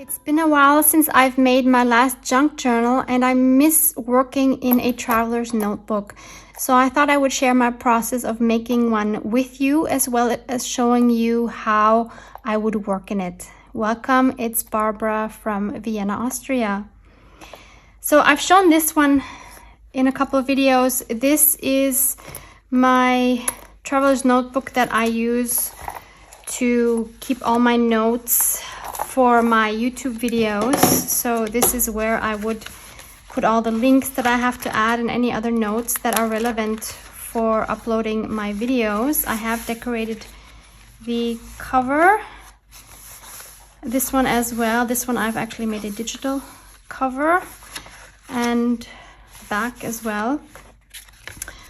It's been a while since I've made my last junk journal and I miss working in a traveler's notebook. So I thought I would share my process of making one with you as well as showing you how I would work in it. Welcome, it's Barbara from Vienna, Austria. So I've shown this one in a couple of videos. This is my traveler's notebook that I use to keep all my notes for my YouTube videos. So this is where I would put all the links that I have to add and any other notes that are relevant for uploading my videos. I have decorated the cover, this one as well. This one I've actually made a digital cover and back as well.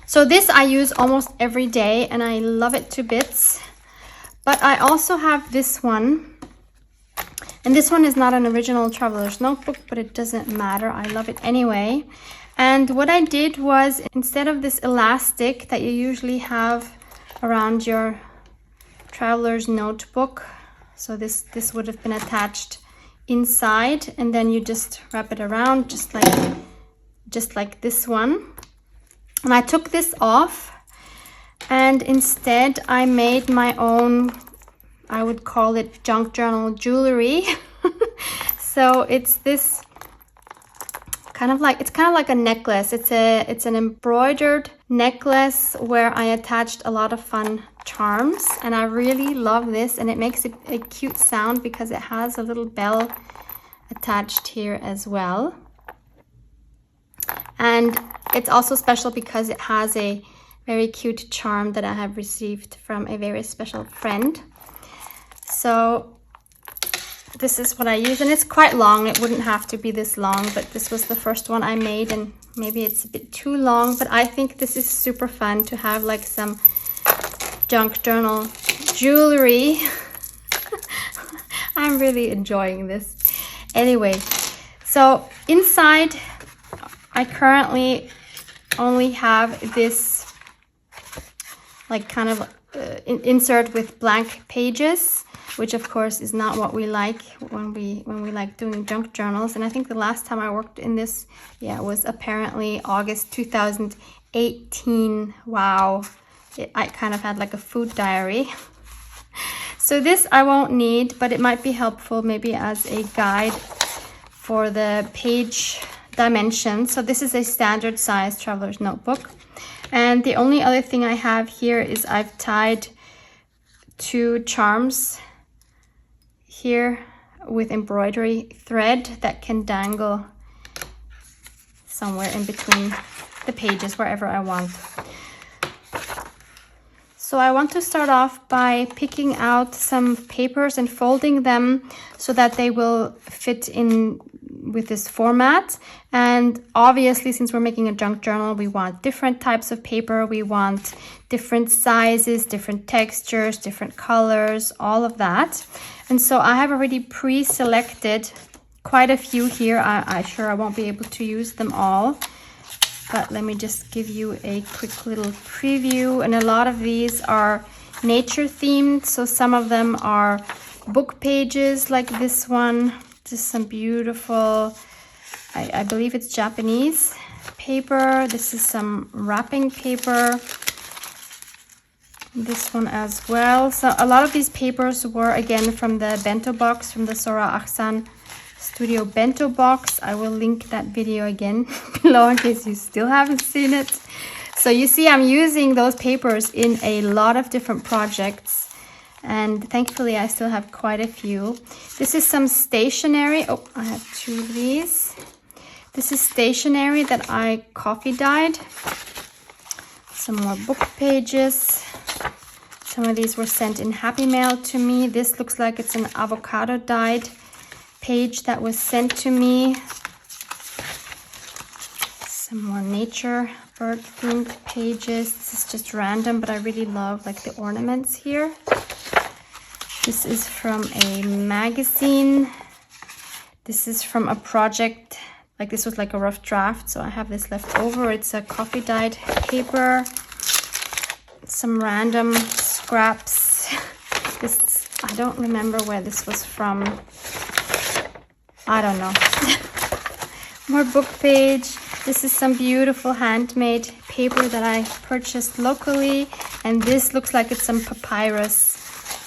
So this I use almost every day and I love it to bits. But I also have this one. And this one is not an original traveler's notebook, but it doesn't matter. I love it anyway. And what I did was, instead of this elastic that you usually have around your traveler's notebook, so this would have been attached inside, and then you just wrap it around just like this one. And I took this off, and instead I made my own, I would call it junk journal jewelry. So it's this kind of like a necklace. It's an embroidered necklace where I attached a lot of fun charms, and I really love this, and it makes a cute sound because it has a little bell attached here as well. And it's also special because it has a very cute charm that I have received from a very special friend. So this is what I use, and it's quite long. It wouldn't have to be this long, but this was the first one I made, and maybe it's a bit too long, but I think this is super fun to have like some junk journal jewelry. I'm really enjoying this. Anyway, so inside I currently only have this like kind of insert with blank pages, which of course is not what we like when we like doing junk journals. And I think the last time I worked in this, was apparently August 2018. Wow, I kind of had like a food diary. So this I won't need, but it might be helpful maybe as a guide for the page dimensions. So this is a standard size traveler's notebook. And the only other thing I have here is I've tied 2 charms here with embroidery thread that can dangle somewhere in between the pages, wherever I want. So I want to start off by picking out some papers and folding them so that they will fit in with this format. And obviously, since we're making a junk journal, we want different types of paper, we want different sizes, different textures, different colors, all of that. And so I have already pre-selected quite a few here. I'm sure I won't be able to use them all, but let me just give you a quick little preview. And a lot of these are nature themed, so some of them are book pages like this one. Just some beautiful, I believe it's Japanese paper. This is some wrapping paper. This one as well. So a lot of these papers were again from the bento box, from the Sora Ahsan Studio bento box. I will link that video again below in case you still haven't seen it. So you see I'm using those papers in a lot of different projects. And thankfully, I still have quite a few. This is some stationery. Oh, I have 2 of these. This is stationery that I coffee dyed. Some more book pages. Some of these were sent in Happy Mail to me. This looks like it's an avocado dyed page that was sent to me. Some more nature bird themed pages. This is just random, but I really love like the ornaments here. This is from a magazine. This is from a project, like this was like a rough draft, so I have this left over. It's a coffee dyed paper. Some random scraps. This, I don't remember where this was from. I don't know. More book page. This is some beautiful handmade paper that I purchased locally. And this looks like it's some papyrus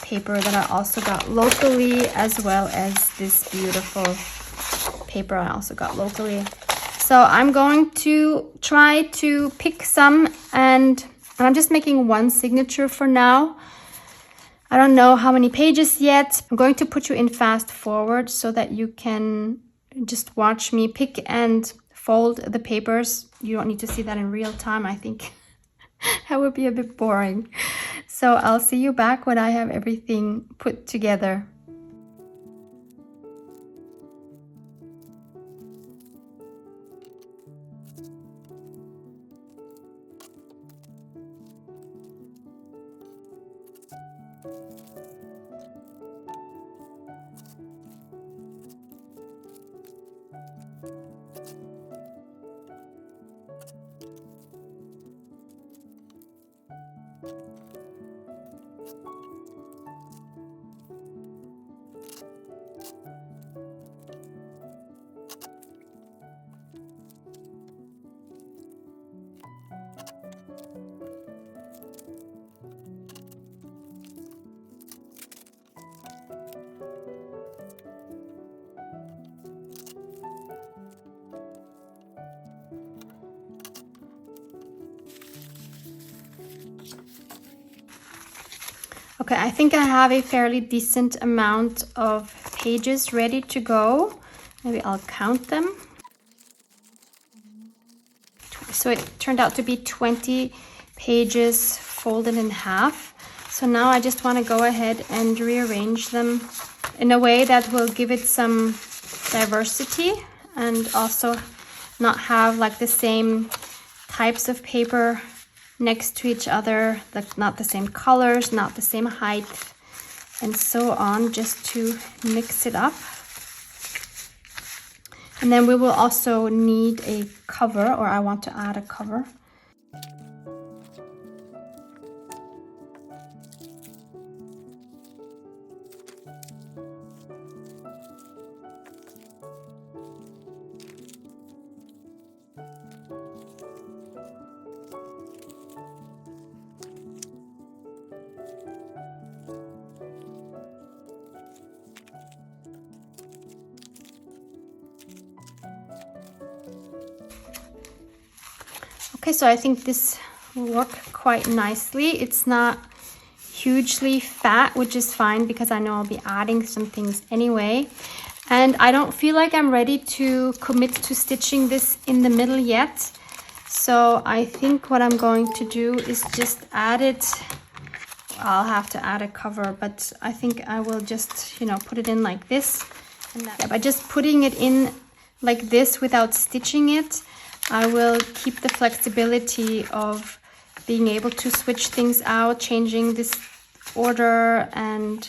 paper that I also got locally, as well as this beautiful paper I also got locally. So I'm going to try to pick some, and I'm just making one signature for now. I don't know how many pages yet. I'm going to put you in fast forward so that you can just watch me pick and fold the papers. You don't need to see that in real time. I think that would be a bit boring. So I'll see you back when I have everything put together. Okay, I think I have a fairly decent amount of pages ready to go. Maybe I'll count them. So it turned out to be 20 pages folded in half. So now I just want to go ahead and rearrange them in a way that will give it some diversity and also not have like the same types of paper next to each other, like not the same colors, not the same height, and so on, just to mix it up. And then we will also need a cover, or I want to add a cover. Okay, so I think this will work quite nicely. It's not hugely fat, which is fine because I know I'll be adding some things anyway. And I don't feel like I'm ready to commit to stitching this in the middle yet. So I think what I'm going to do is just add it. I'll have to add a cover, but I think I will just, put it in like this. And by just putting it in like this without stitching it, I will keep the flexibility of being able to switch things out, changing this order, and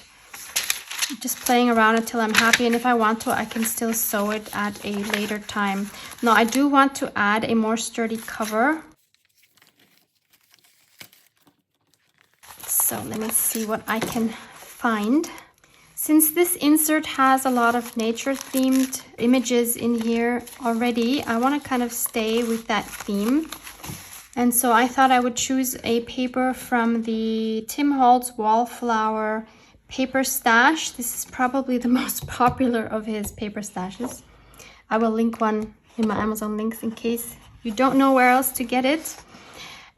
just playing around until I'm happy. And if I want to, I can still sew it at a later time. Now, I do want to add a more sturdy cover. So let me see what I can find. Since this insert has a lot of nature-themed images in here already, I want to kind of stay with that theme. And so I thought I would choose a paper from the Tim Holtz Wallflower paper stash. This is probably the most popular of his paper stashes. I will link one in my Amazon links in case you don't know where else to get it.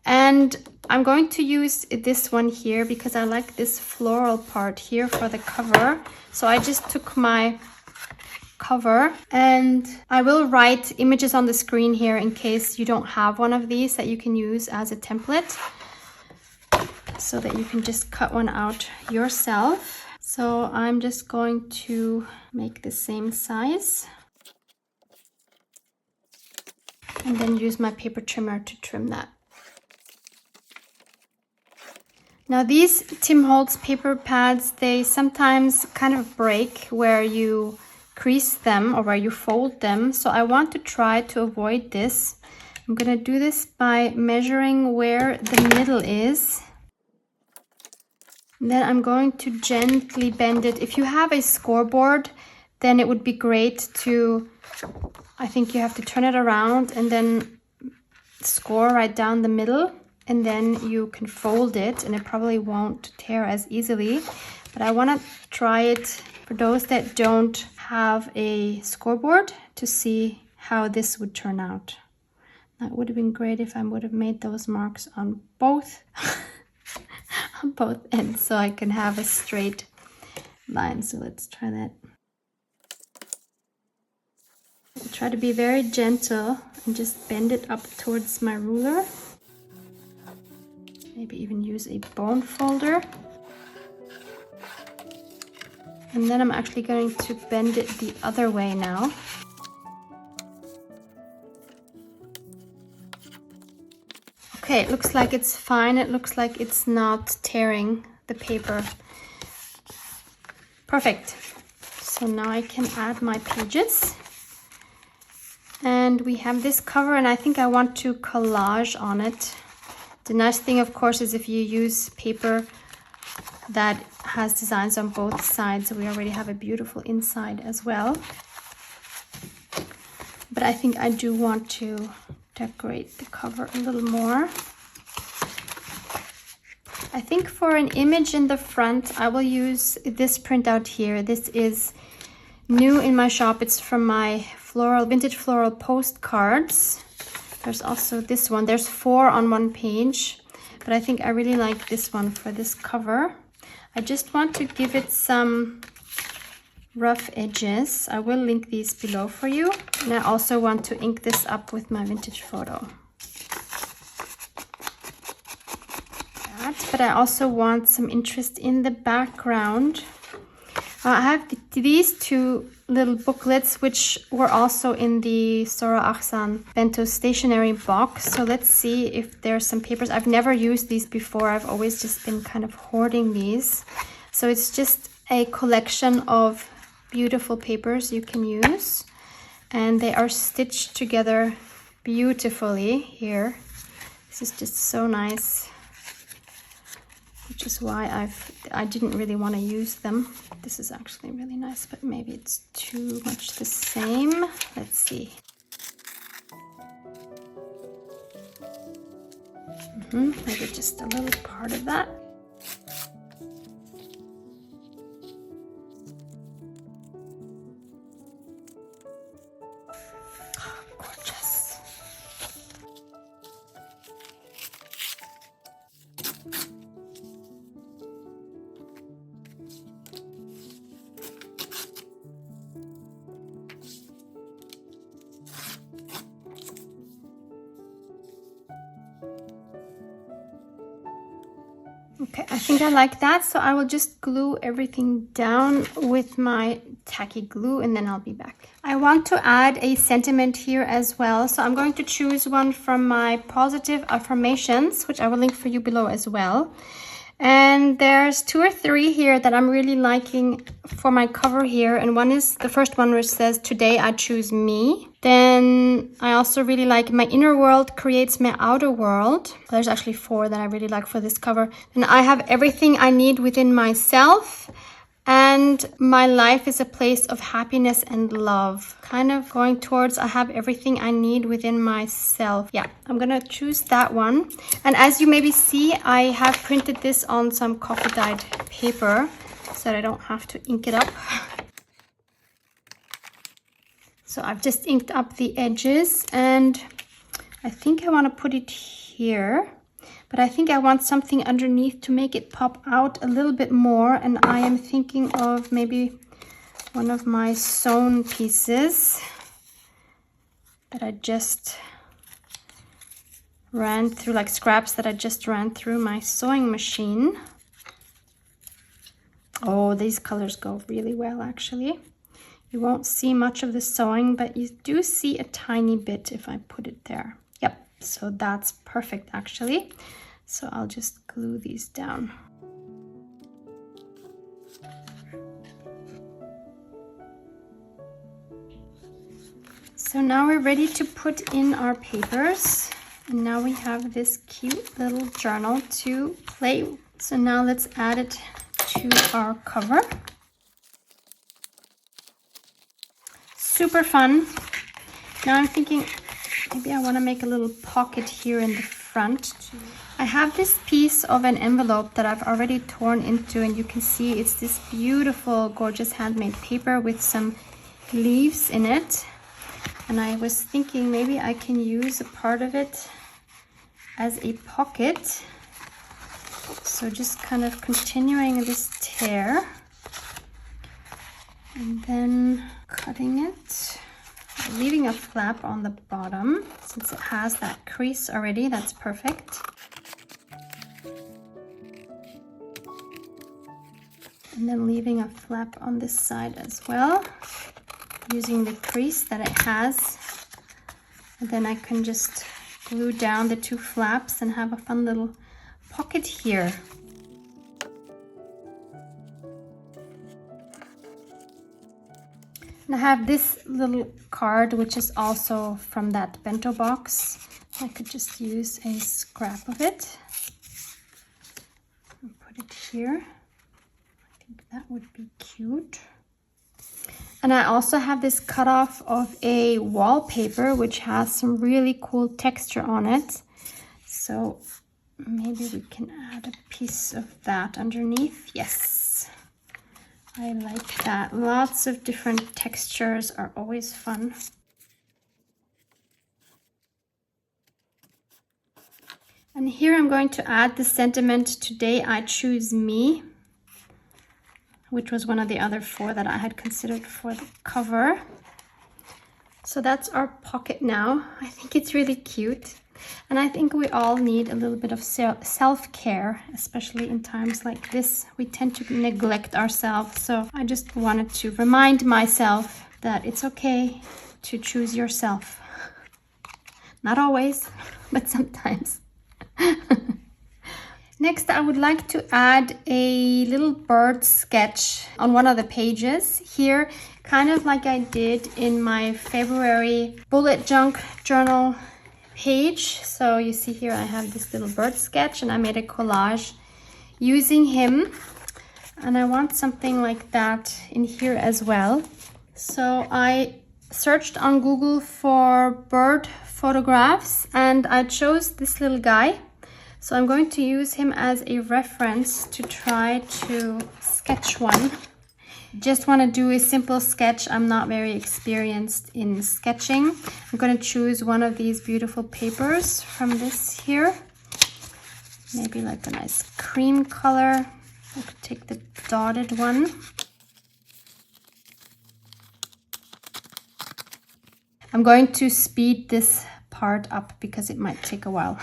And I'm going to use this one here because I like this floral part here for the cover. So I just took my cover, and I will write images on the screen here in case you don't have one of these that you can use as a template, so that you can just cut one out yourself. So I'm just going to make the same size and then use my paper trimmer to trim that. Now these Tim Holtz paper pads, they sometimes kind of break where you crease them or where you fold them. So I want to try to avoid this. I'm gonna do this by measuring where the middle is. And then I'm going to gently bend it. If you have a scoreboard, then it would be great to, I think you have to turn it around and then score right down the middle, and then you can fold it and it probably won't tear as easily. But I want to try it for those that don't have a scoreboard to see how this would turn out. That would have been great if I would have made those marks on both on both ends, so I can have a straight line. So let's try that. I'll try to be very gentle and just bend it up towards my ruler. Maybe even use a bone folder. And then I'm actually going to bend it the other way now. Okay, it looks like it's fine. It looks like it's not tearing the paper. Perfect. So now I can add my pages. And we have this cover, and I think I want to collage on it. The nice thing, of course, is if you use paper that has designs on both sides, we already have a beautiful inside as well. But I think I do want to decorate the cover a little more. I think for an image in the front, I will use this printout here. This is new in my shop. It's from my vintage floral postcards. There's also this one. There's 4 on one page, but I think I really like this one for this cover. I just want to give it some rough edges. I will link these below for you. And I also want to ink this up with my vintage photo. But I also want some interest in the background. I have these 2 little booklets, which were also in the Sora Ahsan bento stationery box. So let's see if there's some papers. I've never used these before. I've always just been kind of hoarding these. So it's just a collection of beautiful papers you can use. And they are stitched together beautifully here. This is just so nice. Which is why I didn't really want to use them. This is actually really nice, but maybe it's too much the same. Let's see. Maybe just a little part of that. Okay, I think I like that, so I will just glue everything down with my tacky glue and then I'll be back. I want to add a sentiment here as well, so I'm going to choose one from my positive affirmations, which I will link for you below as well. And there's 2 or 3 here that I'm really liking for my cover here. And one is the first one, which says, "Today I choose me." Then I also really like, "My inner world creates my outer world." There's actually 4 that I really like for this cover. And "I have everything I need within myself." And "My life is a place of happiness and love." Kind of going towards, I have everything I need within myself. Yeah, I'm gonna choose that one. And as you maybe see, I have printed this on some coffee dyed paper so that I don't have to ink it up. So I've just inked up the edges, and I think I want to put it here. But I think I want something underneath to make it pop out a little bit more. And I am thinking of maybe one of my sewn pieces that I just ran through, like scraps that I just ran through my sewing machine. Oh, these colors go really well, actually. You won't see much of the sewing, but you do see a tiny bit if I put it there. Yep, so that's perfect, actually. So I'll just glue these down. So now we're ready to put in our papers. And now we have this cute little journal to play with. So now let's add it to our cover. super fun. Now I'm thinking maybe I want to make a little pocket here in the front. I have this piece of an envelope that I've already torn into, and you can see it's this beautiful, gorgeous handmade paper with some leaves in it. And I was thinking maybe I can use a part of it as a pocket. So just kind of continuing this tear and then cutting it, leaving a flap on the bottom since it has that crease already. That's perfect. And then leaving a flap on this side as well, using the crease that it has. And then I can just glue down the two flaps and have a fun little pocket here. And I have this little card, which is also from that bento box. I could just use a scrap of it and put it here. I think that would be cute. And I also have this cutoff of a wallpaper, which has some really cool texture on it. So maybe we can add a piece of that underneath. Yes, I like that. Lots of different textures are always fun. And here I'm going to add the sentiment, "Today I choose me," which was one of the other 4 that I had considered for the cover. So that's our pocket now. I think it's really cute. And I think we all need a little bit of self-care, especially in times like this. We tend to neglect ourselves. So I just wanted to remind myself that it's okay to choose yourself. Not always, but sometimes. Next, I would like to add a little bird sketch on one of the pages here, kind of like I did in my February bullet junk journal page. So you see here I have this little bird sketch and I made a collage using him. And I want something like that in here as well. So I searched on Google for bird photographs and I chose this little guy. So I'm going to use him as a reference to try to sketch one. Just want to do a simple sketch. I'm not very experienced in sketching. I'm going to choose one of these beautiful papers from this here. Maybe like a nice cream color. I could take the dotted one. I'm going to speed this part up because it might take a while.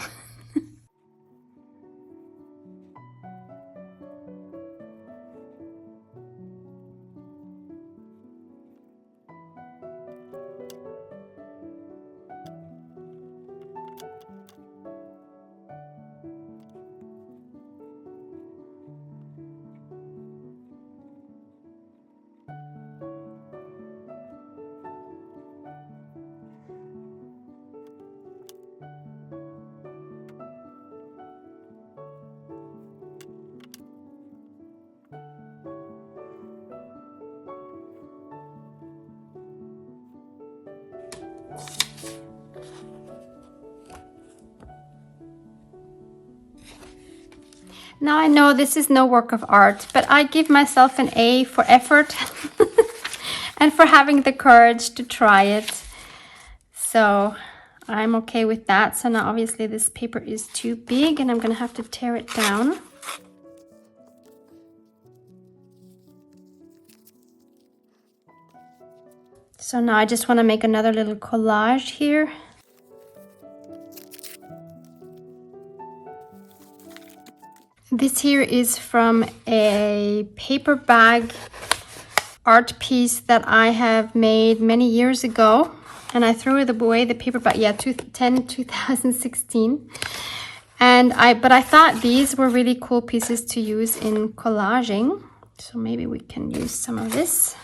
Now I know this is no work of art, but I give myself an A for effort and for having the courage to try it. So I'm okay with that. So now obviously this paper is too big and I'm gonna have to tear it down. So now I just want to make another little collage here. This here is from a paper bag art piece that I have made many years ago. And I threw it away, the paper bag, 2016. But I thought these were really cool pieces to use in collaging. So maybe we can use some of this.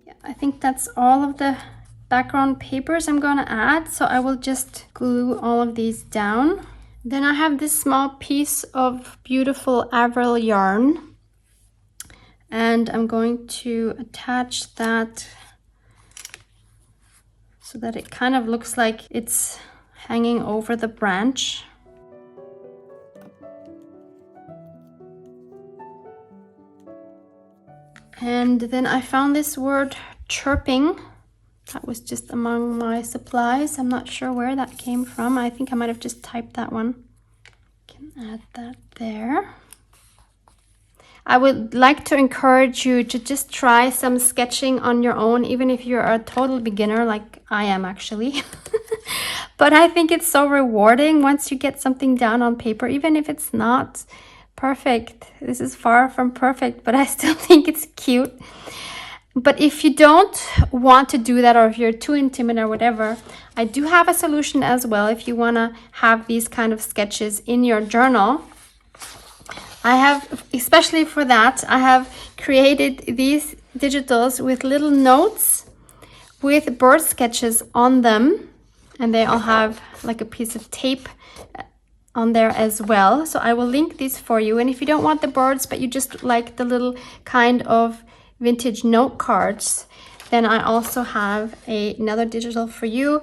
Yeah, I think that's all of the background papers I'm going to add, so I will just glue all of these down. Then I have this small piece of beautiful Avril yarn, And I'm going to attach that so that it kind of looks like it's hanging over the branch. And then I found this word chirping. That was just among my supplies. I'm not sure where that came from. I think I might have just typed that one. Can add that there. I would like to encourage you to just try some sketching on your own, even if you're a total beginner like I am actually. But I think it's so rewarding once you get something down on paper, even if it's not perfect. This is far from perfect, but I still think it's cute. But if you don't want to do that, or if you're too intimidated or whatever, I do have a solution as well. If you want to have these kind of sketches in your journal, I have, especially for that, I have created these digitals with little notes with bird sketches on them, and they all have like a piece of tape on there as well. So I will link these for you. And if you don't want the birds, but you just like the little kind of vintage note cards, then I also have another digital for you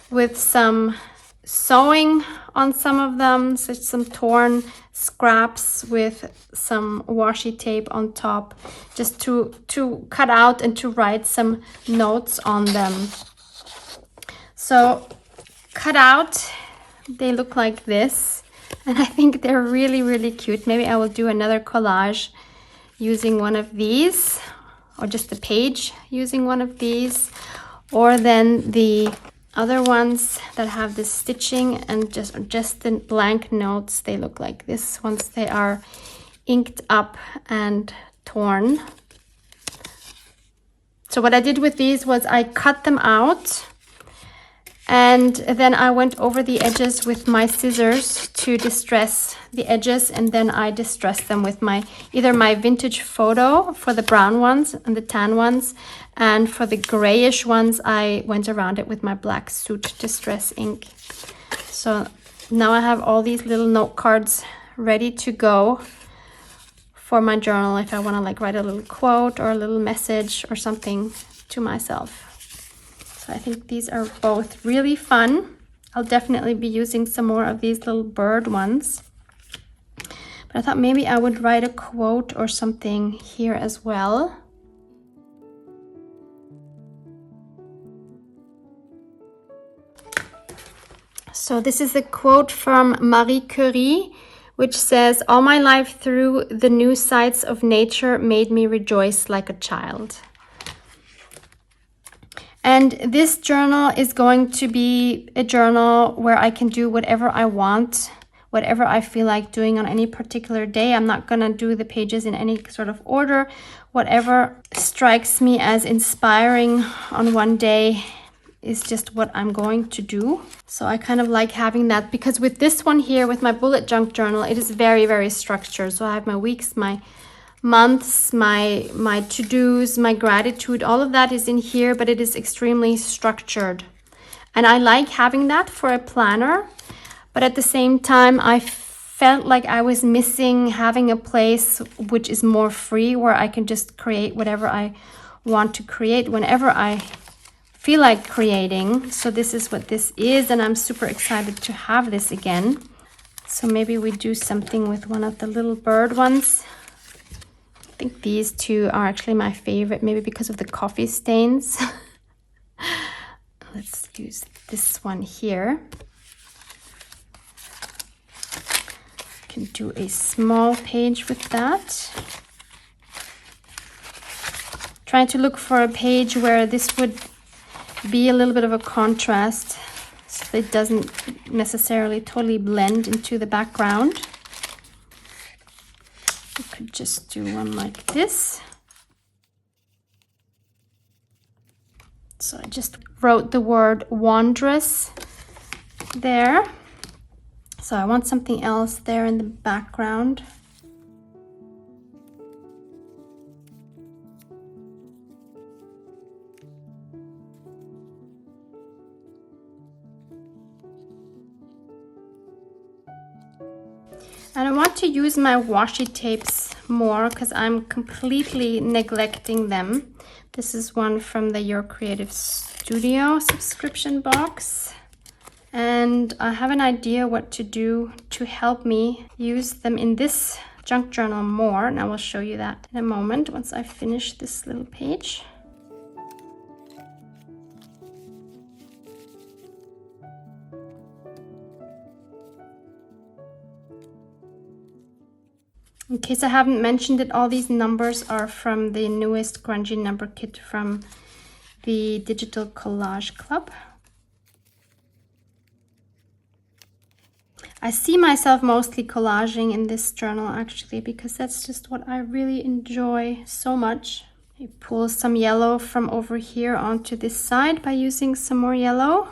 with some sewing on some of them, so some torn scraps with some washi tape on top, just to cut out and to write some notes on them. So cut out, they look like this, and I think they're really, really cute. Maybe I will do another collage using one of these, or just a page using one of these, or then the other ones that have the stitching and just the blank notes. They look like this once they are inked up and torn. So what I did with these was I cut them out, and then I went over the edges with my scissors to distress the edges, and then I distressed them with either my vintage photo for the brown ones and the tan ones, and for the grayish ones I went around it with my black suit distress ink. So now I have all these little note cards ready to go for my journal if I want to like write a little quote or a little message or something to myself. So I think these are both really fun. I'll definitely be using some more of these little bird ones. But I thought maybe I would write a quote or something here as well. So this is a quote from Marie Curie, which says, "All my life through, the new sights of nature made me rejoice like a child." And this journal is going to be a journal where I can do whatever I want, whatever I feel like doing on any particular day. I'm not going to do the pages in any sort of order. Whatever strikes me as inspiring on one day is just what I'm going to do. So I kind of like having that, because with this one here, with my bullet junk journal, it is very, very structured. So I have my weeks, my months, my to-dos, my gratitude, all of that is in here, but it is extremely structured. And I like having that for a planner, but at the same time, I felt like I was missing having a place which is more free, where I can just create whatever I want to create whenever I feel like creating. So this is what this is, and I'm super excited to have this again. So maybe we do something with one of the little bird ones. I think these two are actually my favorite, maybe because of the coffee stains. Let's use this one here. Can do a small page with that. Trying to look for a page where this would be a little bit of a contrast, so it doesn't necessarily totally blend into the background. You could just do one like this. So I just wrote the word wondrous there. So I want something else there in the background. And I want to use my washi tapes more because I'm completely neglecting them. This is one from the Your Creative Studio subscription box. And I have an idea what to do to help me use them in this junk journal more. And I will show you that in a moment once I finish this little page. In case I haven't mentioned it, all these numbers are from the newest grungy number kit from the Digital Collage Club. I see myself mostly collaging in this journal actually, because that's just what I really enjoy so much. You pull some yellow from over here onto this side by using some more yellow.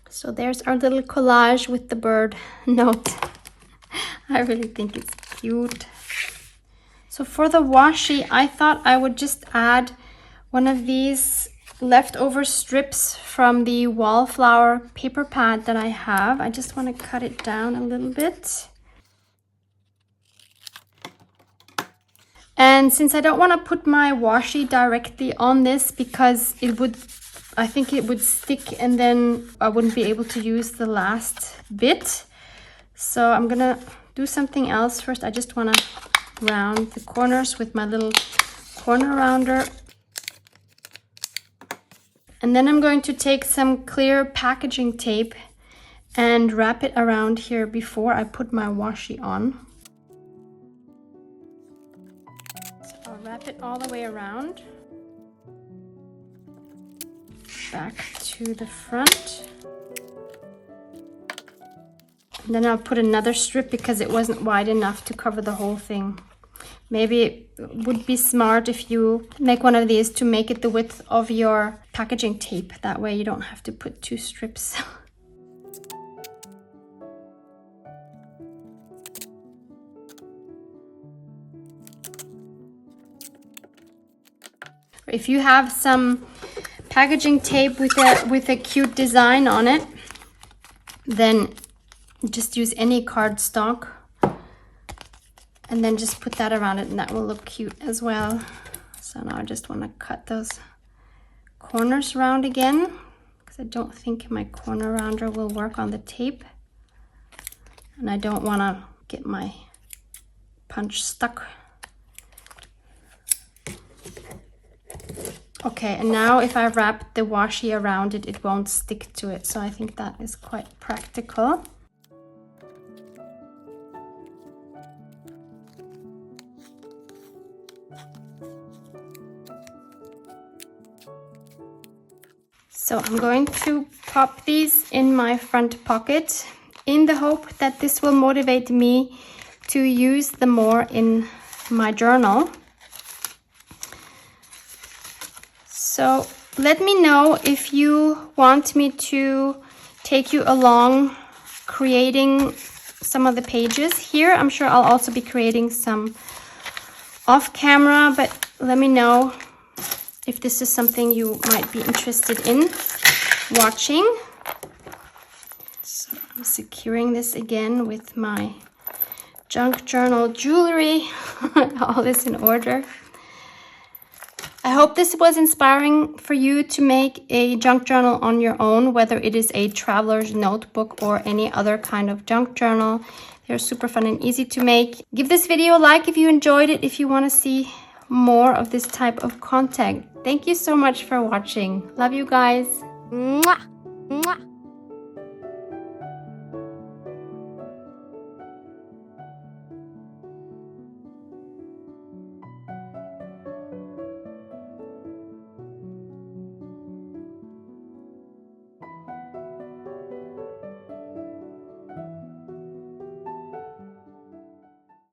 So there's our little collage with the bird note. I really think it's cute. So for the washi, I thought I would just add one of these leftover strips from the wallflower paper pad that I have. I just want to cut it down a little bit. And since I don't want to put my washi directly on this because I think it would stick and then I wouldn't be able to use the last bit. So I'm gonna do something else first. I just want to round the corners with my little corner rounder. And then I'm going to take some clear packaging tape and wrap it around here before I put my washi on. So I'll wrap it all the way around. Back to the front. And then I'll put another strip because it wasn't wide enough to cover the whole thing. Maybe it would be smart if you make one of these to make it the width of your packaging tape. That way you don't have to put 2 strips. If you have some packaging tape with a cute design on it, then just use any cardstock and then just put that around it and that will look cute as well. So now I just want to cut those corners round again because I don't think my corner rounder will work on the tape and I don't want to get my punch stuck. Okay, and now if I wrap the washi around it, it won't stick to it. So I think that is quite practical. So I'm going to pop these in my front pocket in the hope that this will motivate me to use them more in my journal. So let me know if you want me to take you along creating some of the pages here. I'm sure I'll also be creating some off camera, but let me know if this is something you might be interested in watching. So I'm securing this again with my junk journal jewelry. All this in order. I hope this was inspiring for you to make a junk journal on your own, whether it is a traveler's notebook or any other kind of junk journal. They're super fun and easy to make. Give this video a like if you enjoyed it, if you want to see more of this type of content. Thank you so much for watching. Love you guys. Mwah! Mwah!